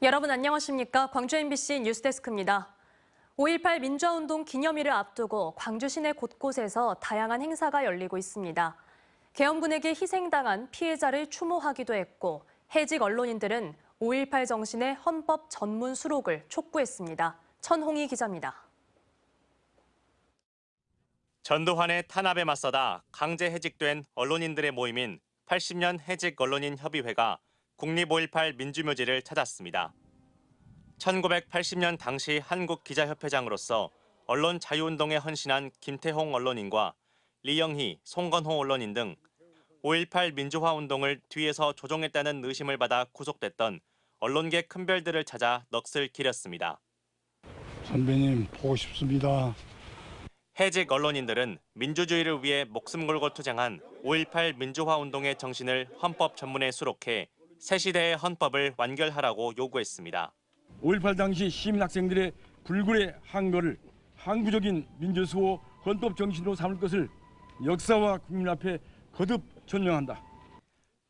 여러분 안녕하십니까? 광주 MBC 뉴스데스크입니다. 5.18 민주화운동 기념일을 앞두고 광주 시내 곳곳에서 다양한 행사가 열리고 있습니다. 계엄군에게 희생당한 피해자를 추모하기도 했고 해직 언론인들은 5.18 정신의 헌법 전문 수록을 촉구했습니다. 천홍희 기자입니다. 전두환의 탄압에 맞서다 강제 해직된 언론인들의 모임인 80년 해직 언론인 협의회가 국립 5.18 민주묘지를 찾았습니다. 1980년 당시 한국기자협회장으로서 언론 자유운동에 헌신한 김태홍 언론인과 리영희, 송건호 언론인 등 5.18 민주화운동을 뒤에서 조종했다는 의심을 받아 구속됐던 언론계 큰별들을 찾아 넋을 기렸습니다. 선배님 보고 싶습니다. 해직 언론인들은 민주주의를 위해 목숨 걸고 투쟁한 5.18 민주화운동의 정신을 헌법 전문에 수록해 새 시대의 헌법을 완결하라고 요구했습니다. 5.18 당시 시민학생들의 불굴의 항거를 항구적인 민주수호 헌법 정신으로 삼을 것을 역사와 국민 앞에 거듭 전명한다.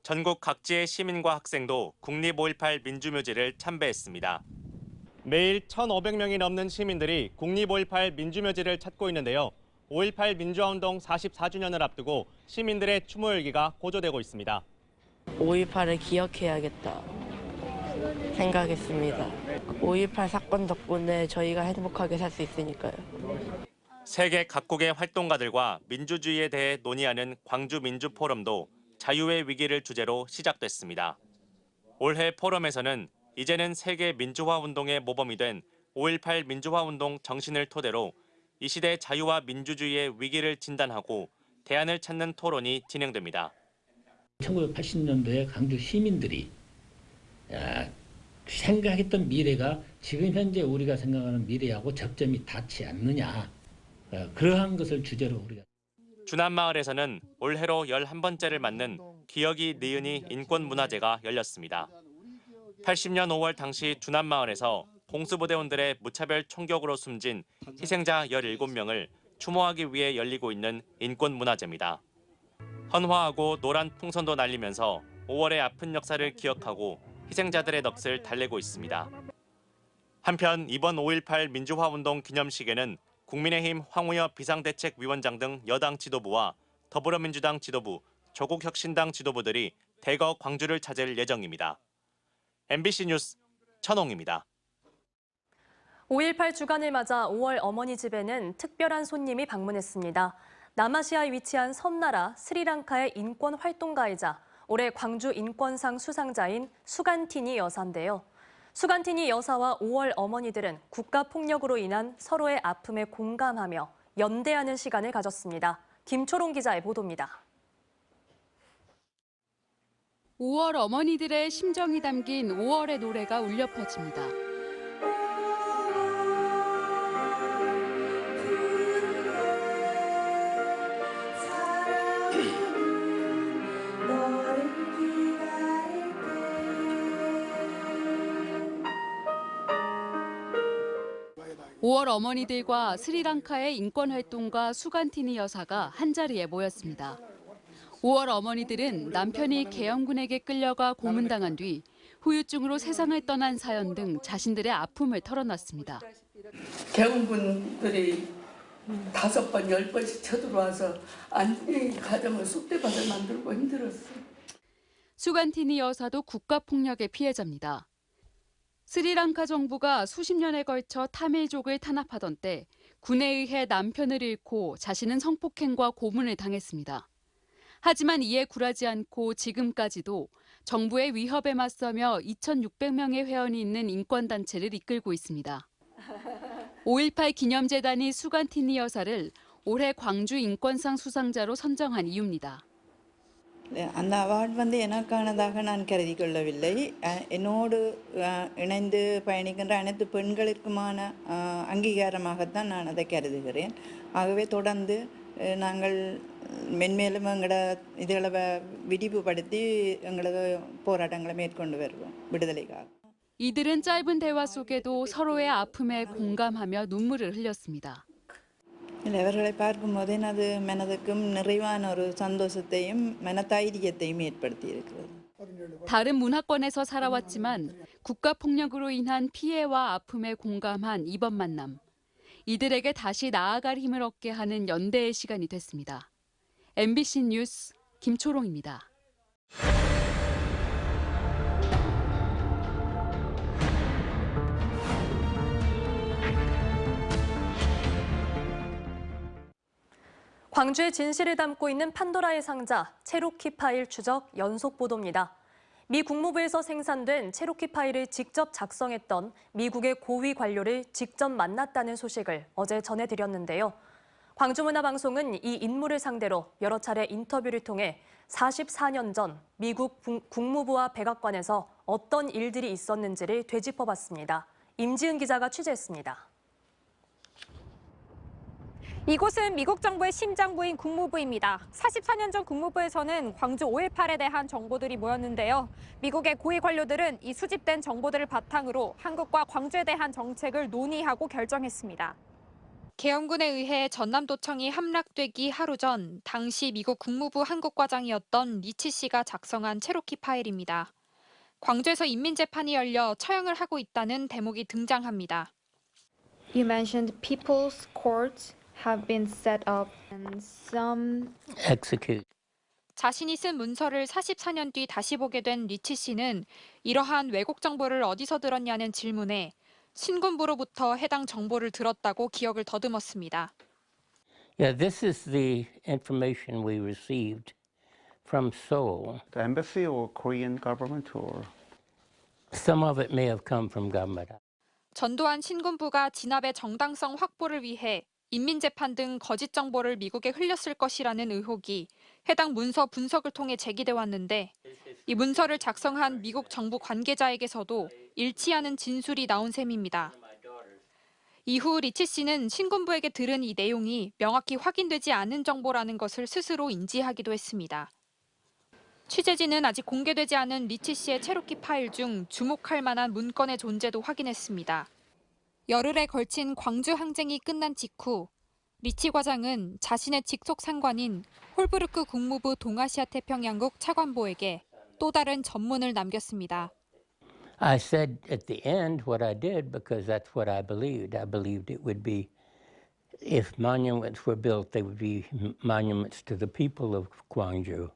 전국 각지의 시민과 학생도 국립 5.18 민주묘지를 참배했습니다. 매일 1,500명이 넘는 시민들이 국립 5.18 민주묘지를 찾고 있는데요. 5.18 민주화운동 44주년을 앞두고 시민들의 추모 열기가 고조되고 있습니다. 5.18을 기억해야겠다 생각했습니다. 5.18 사건 덕분에 저희가 행복하게 살 수 있으니까요. 세계 각국의 활동가들과 민주주의에 대해 논의하는 광주민주포럼도 자유의 위기를 주제로 시작됐습니다. 올해 포럼에서는 이제는 세계 민주화운동의 모범이 된 5.18 민주화운동 정신을 토대로 이 시대 자유와 민주주의의 위기를 진단하고 대안을 찾는 토론이 진행됩니다. 1980년도에 강주 시민들이 생각했던 미래가 지금 현재 우리가 생각하는 미래하고 접점이 닿지 않느냐. 그러한 것을 주제로 우리가. 주남마을에서는 올해로 11번째를 맞는 기억이 니은이 인권문화제가 열렸습니다. 80년 5월 당시 주남마을에서 공수부대원들의 무차별 총격으로 숨진 희생자 17명을 추모하기 위해 열리고 있는 인권문화제입니다. 헌화하고 노란 풍선도 날리면서 5월의 아픈 역사를 기억하고 희생자들의 넋을 달래고 있습니다. 한편 이번 5.18 민주화운동 기념식에는 국민의힘 황우여 비상대책위원장 등 여당 지도부와 더불어민주당 지도부, 조국혁신당 지도부들이 대거 광주를 찾을 예정입니다. MBC 뉴스 천홍입니다. 5.18 주간을 맞아 5월 어머니 집에는 특별한 손님이 방문했습니다. 남아시아에 위치한 섬나라 스리랑카의 인권 활동가이자 올해 광주 인권상 수상자인 수간티니 여사인데요. 수간티니 여사와 5월 어머니들은 국가폭력으로 인한 서로의 아픔에 공감하며 연대하는 시간을 가졌습니다. 김초롱 기자의 보도입니다. 5월 어머니들의 심정이 담긴 5월의 노래가 울려 퍼집니다. (5월) 어머니들과 스리랑카의 인권활동가 수간티니 여사가 한자리에 모였습니다. 5월 어머니들은 남편이 계엄군에게 끌려가 고문당한 뒤 후유증으로 세상을 떠난 사연 등 자신들의 아픔을 털어놨습니다. 계엄군들이 5번, 10번씩 쳐들어와서 안전히 가정을 쑥대밭을 만들고 힘들었어요. 수간티니 여사도 국가폭력의 피해자입니다. 스리랑카 정부가 수십 년에 걸쳐 타밀족을 탄압하던 때 군에 의해 남편을 잃고 자신은 성폭행과 고문을 당했습니다. 하지만 이에 굴하지 않고 지금까지도 정부의 위협에 맞서며 2,600명의 회원이 있는 인권단체를 이끌고 있습니다. 5.18 기념재단이 수간티니 여사를 올해 광주 인권상 수상자로 선정한 이유입니다. அந்த அவார்டு எனக்கானதாக நான் கருதி கொள்ளவில்லை. என்னோடு இணைந்து பயணிக்கின்ற அனைத்து பெண்களுக்குமான அங்கீகாரமாகத்தான் நான் அதை கருதுகிறேன். ஆகவே தொடர்ந்து நாங்கள் மென்மேலும் எங்களோட இதுகளை விரிவுபடுத்தி எங்களது போராட்டங்களை மேற்கொண்டு வருவோம் விடுதலைக்காக. 이들은 짧은 대화 속에도 서로의 아픔에 공감하며 눈물을 흘렸습니다. அவர்களை பார்க்கும்போது எனது மனதுக்கும் நிறைவான ஒரு சந்தோஷத்தையும் மனதைரியத்தையும் ஏற்படுத்தி இருக்கிறது. 다른 문화권에서 살아왔지만 국가폭력으로 인한 피해와 아픔에 공감한 이번 만남. 이들에게 다시 나아갈 힘을 얻게 하는 연대의 시간이 됐습니다. MBC 뉴스 김초롱입니다. 광주의 진실을 담고 있는 판도라의 상자, 체로키 파일 추적 연속 보도입니다. 미 국무부에서 생산된 체로키 파일을 직접 작성했던 미국의 고위 관료를 직접 만났다는 소식을 어제 전해드렸는데요. 광주문화방송은 이 인물을 상대로 여러 차례 인터뷰를 통해 44년 전 미국 국무부와 백악관에서 어떤 일들이 있었는지를 되짚어봤습니다. 임지은 기자가 취재했습니다. 이곳은 미국 정부의 심장부인 국무부입니다. 44년 전 국무부에서는 광주 5.18에 대한 정보들이 모였는데요. 미국의 고위 관료들은 이 수집된 정보들을 바탕으로 한국과 광주에 대한 정책을 논의하고 결정했습니다. 계엄군에 의해 전남도청이 함락되기 하루 전 당시 미국 국무부 한국과장이었던 리치 씨가 작성한 체로키 파일입니다. 광주에서 인민재판이 열려 처형을 하고 있다는 대목이 등장합니다. You mentioned people's courts have been set up and some execute. 자신이 쓴 문서를 44년 뒤 다시 보게 된 리치 씨는 이러한 왜곡 정보를 어디서 들었냐는 질문에 신군부로부터 해당 정보를 들었다고 기억을 더듬었습니다. Yeah, this is the information we received from Seoul. The embassy or Korean government or? Some of it may have come from government. 전두환 신군부가 진압의 정당성 확보를 위해 인민재판 등 거짓 정보를 미국에 흘렸을 것이라는 의혹이 해당 문서 분석을 통해 제기돼 왔는데 이 문서를 작성한 미국 정부 관계자에게서도 일치하는 진술이 나온 셈입니다. 이후 리치 씨는 신군부에게 들은 이 내용이 명확히 확인되지 않은 정보라는 것을 스스로 인지하기도 했습니다. 취재진은 아직 공개되지 않은 리치 씨의 체로키 파일 중 주목할 만한 문건의 존재도 확인했습니다. 열흘에 걸친 광주 항쟁이 끝난 직후 리치 과장은 자신의 직속 상관인 홀브루크 국무부 동아시아 태평양국 차관보에게 또 다른 전문을 남겼습니다. I said at the end what I did because that's what I believed. I believed it would be, if monuments were built, they would be monuments to the people of Gwangju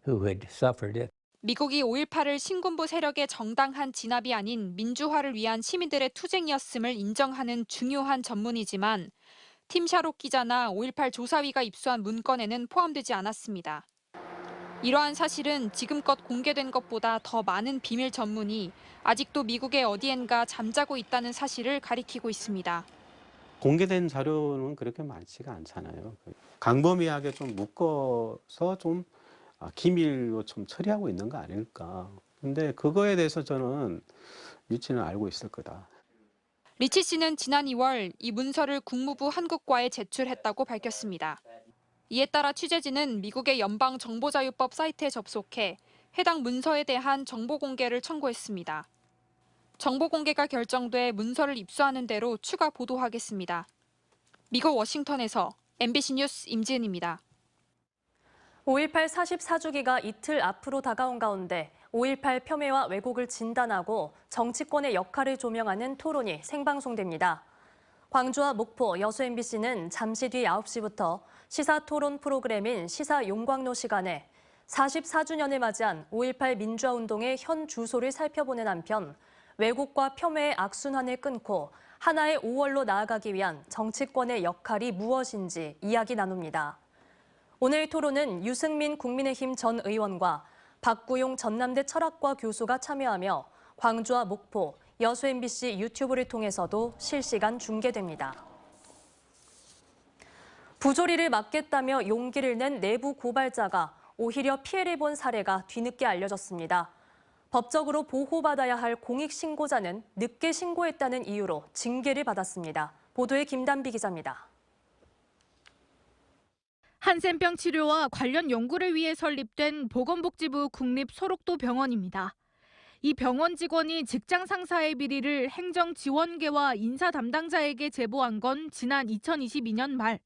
who had suffered it. 미국이 5.18을 신군부 세력의 정당한 진압이 아닌 민주화를 위한 시민들의 투쟁이었음을 인정하는 중요한 전문이지만 팀 샤롯 기자나 5.18 조사위가 입수한 문건에는 포함되지 않았습니다. 이러한 사실은 지금껏 공개된 것보다 더 많은 비밀 전문이 아직도 미국의 어디엔가 잠자고 있다는 사실을 가리키고 있습니다. 공개된 자료는 그렇게 많지가 않잖아요. 광범위하게 좀 묶어서 좀 기밀로 좀 처리하고 있는 거 아닐까. 근데 그거에 대해서 저는 리치는 알고 있을 거다. 리치 씨는 지난 2월 이 문서를 국무부 한국과에 제출했다고 밝혔습니다. 이에 따라 취재진은 미국의 연방정보자유법 사이트에 접속해 해당 문서에 대한 정보 공개를 청구했습니다. 정보 공개가 결정돼 문서를 입수하는 대로 추가 보도하겠습니다. 미국 워싱턴에서 MBC 뉴스 임지은입니다. 5.18 44주기가 이틀 앞으로 다가온 가운데 5.18 폄훼와 왜곡을 진단하고 정치권의 역할을 조명하는 토론이 생방송됩니다. 광주와 목포, 여수 MBC는 잠시 뒤 9시부터 시사토론 프로그램인 시사용광로 시간에 44주년을 맞이한 5.18 민주화운동의 현 주소를 살펴보는 한편 왜곡과 폄훼의 악순환을 끊고 하나의 5월로 나아가기 위한 정치권의 역할이 무엇인지 이야기 나눕니다. 오늘 토론은 유승민 국민의힘 전 의원과 박구용 전남대 철학과 교수가 참여하며 광주와 목포, 여수 MBC 유튜브를 통해서도 실시간 중계됩니다. 부조리를 막겠다며 용기를 낸 내부 고발자가 오히려 피해를 본 사례가 뒤늦게 알려졌습니다. 법적으로 보호받아야 할 공익신고자는 늦게 신고했다는 이유로 징계를 받았습니다. 보도에 김단비 기자입니다. 한센병 치료와 관련 연구를 위해 설립된 보건복지부 국립소록도 병원입니다. 이 병원 직원이 직장 상사의 비리를 행정지원계와 인사 담당자에게 제보한 건 지난 2022년 말.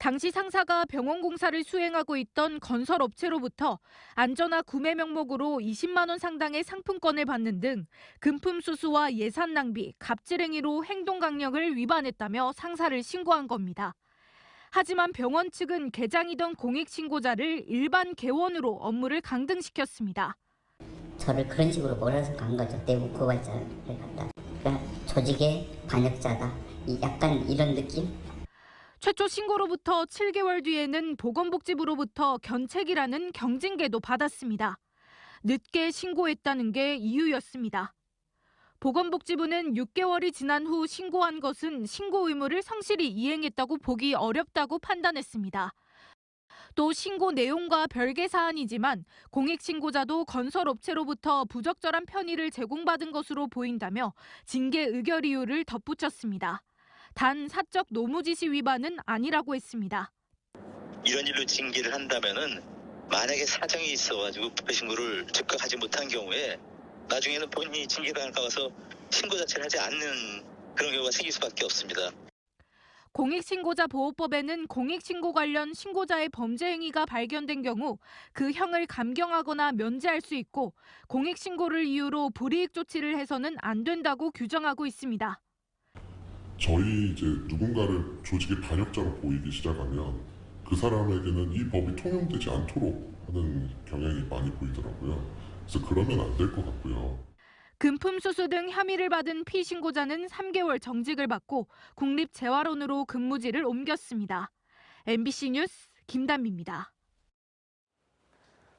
당시 상사가 병원 공사를 수행하고 있던 건설업체로부터 안전화 구매 명목으로 20만 원 상당의 상품권을 받는 등 금품 수수와 예산 낭비, 갑질행위로 행동 강령을 위반했다며 상사를 신고한 겁니다. 하지만 병원 측은 개장이던 공익신고자를 일반 개원으로 업무를 강등시켰습니다. 저를 그런 식으로 몰아서 간 거죠. 내부 고발자를 갖다. 그러니까 조직의 반역자다. 약간 이런 느낌? 최초 신고로부터 7개월 뒤에는 보건복지부로부터 견책이라는 경징계도 받았습니다. 늦게 신고했다는 게 이유였습니다. 보건복지부는 6개월이 지난 후 신고한 것은 신고 의무를 성실히 이행했다고 보기 어렵다고 판단했습니다. 또 신고 내용과 별개 사안이지만 공익신고자도 건설업체로부터 부적절한 편의를 제공받은 것으로 보인다며 징계 의결 이유를 덧붙였습니다. 단 사적 노무지시 위반은 아니라고 했습니다. 이런 일로 징계를 한다면은 만약에 사정이 있어가지고 불법신고를 즉각 하지 못한 경우에 나중에는 본인이 징계당할까 봐서 신고 자체를 하지 않는 그런 경우가 생길 수밖에 없습니다. 공익신고자 보호법에는 공익신고 관련 신고자의 범죄 행위가 발견된 경우 그 형을 감경하거나 면제할 수 있고 공익신고를 이유로 불이익 조치를 해서는 안 된다고 규정하고 있습니다. 저희 이제 누군가를 조직의 반역자로 보이기 시작하면 그 사람에게는 이 법이 통용되지 않도록 하는 경향이 많이 보이더라고요. 그래서 그러면 안 될 것 같고요. 금품 수수 등 혐의를 받은 피신고자는 3개월 정직을 받고 국립재활원으로 근무지를 옮겼습니다. MBC 뉴스 김단미입니다.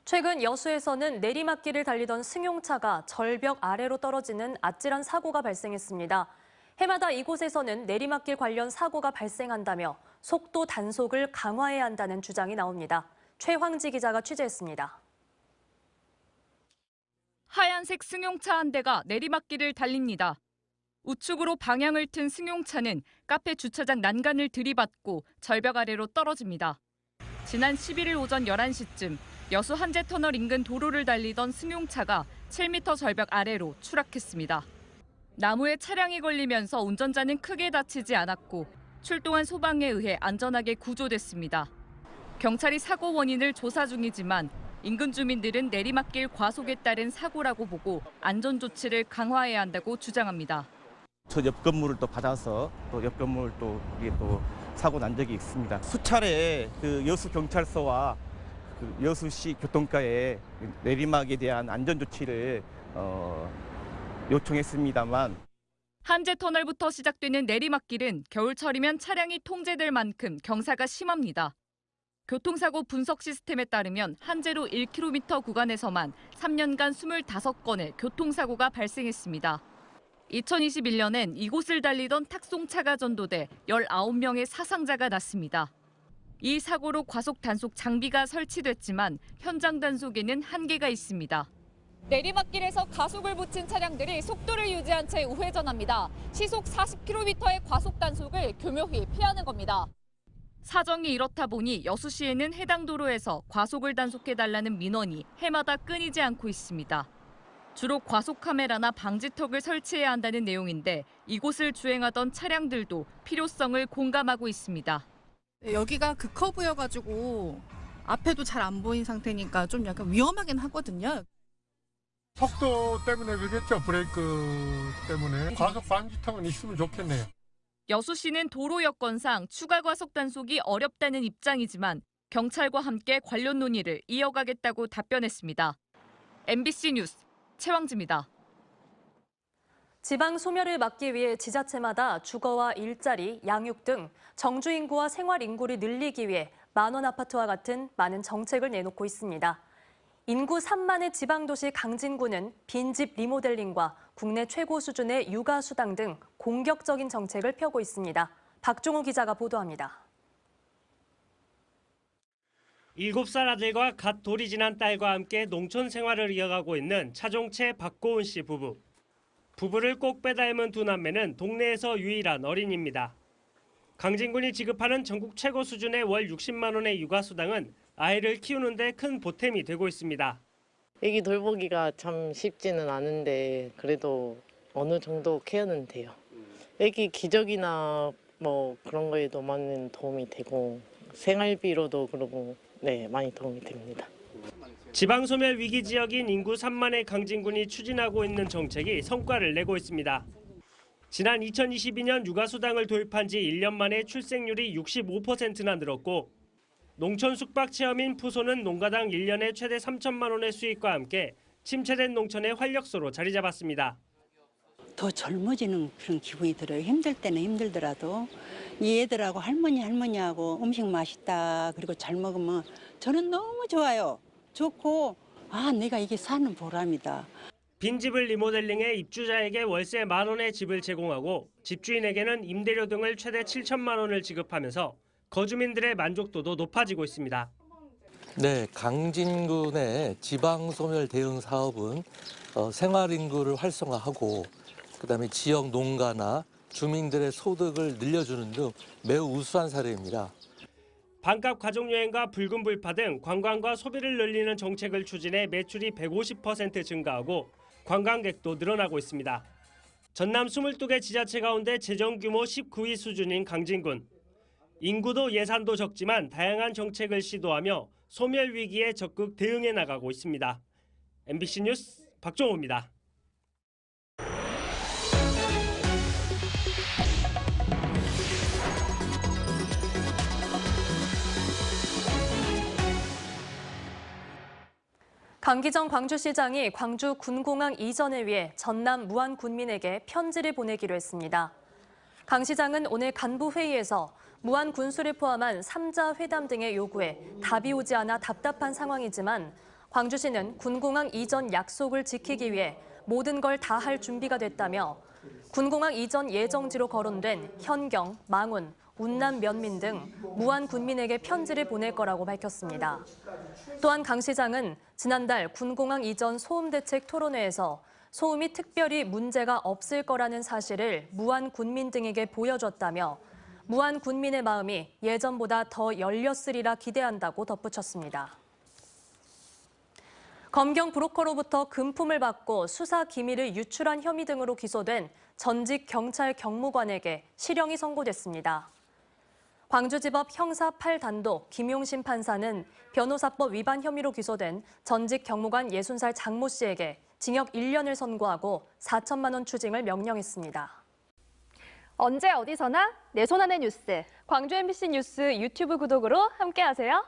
최근 여수에서는 내리막길을 달리던 승용차가 절벽 아래로 떨어지는 아찔한 사고가 발생했습니다. 해마다 이곳에서는 내리막길 관련 사고가 발생한다며 속도 단속을 강화해야 한다는 주장이 나옵니다. 최황지 기자가 취재했습니다. 하얀색 승용차 한 대가 내리막길을 달립니다. 우측으로 방향을 튼 승용차는 카페 주차장 난간을 들이받고 절벽 아래로 떨어집니다. 지난 11일 오전 11시쯤 여수 한제터널 인근 도로를 달리던 승용차가 7m 절벽 아래로 추락했습니다. 나무에 차량이 걸리면서 운전자는 크게 다치지 않았고 출동한 소방에 의해 안전하게 구조됐습니다. 경찰이 사고 원인을 조사 중이지만 인근 주민들은 내리막길 과속에 따른 사고라고 보고 안전 조치를 강화해야 한다고 주장합니다. 저 옆 건물을 또 받아서 또 옆 건물 또 이게 또 사고 난 적이 있습니다. 수차례 그 여수 경찰서와 그 여수시 교통과에 내리막에 대한 안전 조치를 요청했습니다만 한제터널부터 시작되는 내리막길은 겨울철이면 차량이 통제될 만큼 경사가 심합니다. 교통사고 분석 시스템에 따르면 한제로 1km 구간에서만 3년간 25건의 교통사고가 발생했습니다. 2021년엔 이곳을 달리던 탁송차가 전도돼 19명의 사상자가 났습니다. 이 사고로 과속 단속 장비가 설치됐지만 현장 단속에는 한계가 있습니다. 내리막길에서 가속을 붙인 차량들이 속도를 유지한 채 우회전합니다. 시속 40km의 과속 단속을 교묘히 피하는 겁니다. 사정이 이렇다 보니 여수시에는 해당 도로에서 과속을 단속해달라는 민원이 해마다 끊이지 않고 있습니다. 주로 과속 카메라나 방지턱을 설치해야 한다는 내용인데 이곳을 주행하던 차량들도 필요성을 공감하고 있습니다. 여기가 급커브여가지고 앞에도 잘 안 보인 상태니까 좀 약간 위험하긴 하거든요. 속도 때문에 그러겠죠. 브레이크 때문에. 과속 방지턱은 있으면 좋겠네요. 여수시는 도로 여건상 추가 과속 단속이 어렵다는 입장이지만 경찰과 함께 관련 논의를 이어가겠다고 답변했습니다. MBC 뉴스 최황지입니다. 지방 소멸을 막기 위해 지자체마다 주거와 일자리, 양육 등 정주 인구와 생활 인구를 늘리기 위해 만원 아파트와 같은 많은 정책을 내놓고 있습니다. 인구 3만의 지방도시 강진구는 빈집 리모델링과 국내 최고 수준의 육아수당 등 공격적인 정책을 펴고 있습니다. 박종우 기자가 보도합니다. 7살 아들과 갓 돌이 지난 딸과 함께 농촌 생활을 이어가고 있는 차종채 박고은 씨 부부. 부부를 꼭 빼닮은 두 남매는 동네에서 유일한 어린이입니다. 강진군이 지급하는 전국 최고 수준의 월 60만 원의 육아수당은 아이를 키우는 데 큰 보탬이 되고 있습니다. 애기 돌보기가 참 쉽지는 않은데 그래도 어느 정도 케어는 돼요. 애기 기저귀나 뭐 그런 거에도 많은 도움이 되고 생활비로도 그러고 네, 많이 도움이 됩니다. 지방소멸 위기 지역인 인구 3만의 강진군이 추진하고 있는 정책이 성과를 내고 있습니다. 지난 2022년 육아수당을 도입한 지 1년 만에 출생률이 65%나 늘었고 농촌 숙박 체험인 푸소는 농가당 1년에 최대 3천만 원의 수익과 함께 침체된 농촌의 활력소로 자리 잡았습니다. 더 젊어지는 그런 기분이 들어요. 힘들 때는 힘들더라도 이 애들하고 할머니하고 음식 맛있다 그리고 잘 먹으면 저는 너무 좋아요. 좋고 내가 이게 사는 보람이다. 빈집을 리모델링해 입주자에게 월세 10,000원의 집을 제공하고 집주인에게는 임대료 등을 최대 7천만 원을 지급하면서 거주민들의 만족도도 높아지고 있습니다. 네, 강진군의 지방소멸 대응 사업은 생활인구를 활성화하고 그다음에 지역 농가나 주민들의 소득을 늘려주는 등 매우 우수한 사례입니다. 반값 가족여행과 붉은 불파 등 관광과 소비를 늘리는 정책을 추진해 매출이 150% 증가하고 관광객도 늘어나고 있습니다. 전남 22개 지자체 가운데 재정 규모 19위 수준인 강진군. 인구도 예산도 적지만 다양한 정책을 시도하며 소멸 위기에 적극 대응해 나가고 있습니다. MBC 뉴스 박종호입니다. 강기정 광주시장이 광주 군공항 이전을 위해 전남 무안 군민에게 편지를 보내기로 했습니다. 강 시장은 오늘 간부회의에서 무안 군수를 포함한 3자 회담 등의 요구에 답이 오지 않아 답답한 상황이지만 광주시는 군공항 이전 약속을 지키기 위해 모든 걸 다 할 준비가 됐다며 군공항 이전 예정지로 거론된 현경, 망운, 운남 면민 등 무안 군민에게 편지를 보낼 거라고 밝혔습니다. 또한 강 시장은 지난달 군공항 이전 소음 대책 토론회에서 소음이 특별히 문제가 없을 거라는 사실을 무안 군민 등에게 보여줬다며 무안 군민의 마음이 예전보다 더 열렸으리라 기대한다고 덧붙였습니다. 검경 브로커로부터 금품을 받고 수사 기밀을 유출한 혐의 등으로 기소된 전직 경찰 경무관에게 실형이 선고됐습니다. 광주지법 형사 8단독 김용신 판사는 변호사법 위반 혐의로 기소된 전직 경무관 60살 장모 씨에게 징역 1년을 선고하고 4천만 원 추징을 명령했습니다. 언제 어디서나 내 손 안의 뉴스. 광주 MBC 뉴스 유튜브 구독으로 함께하세요.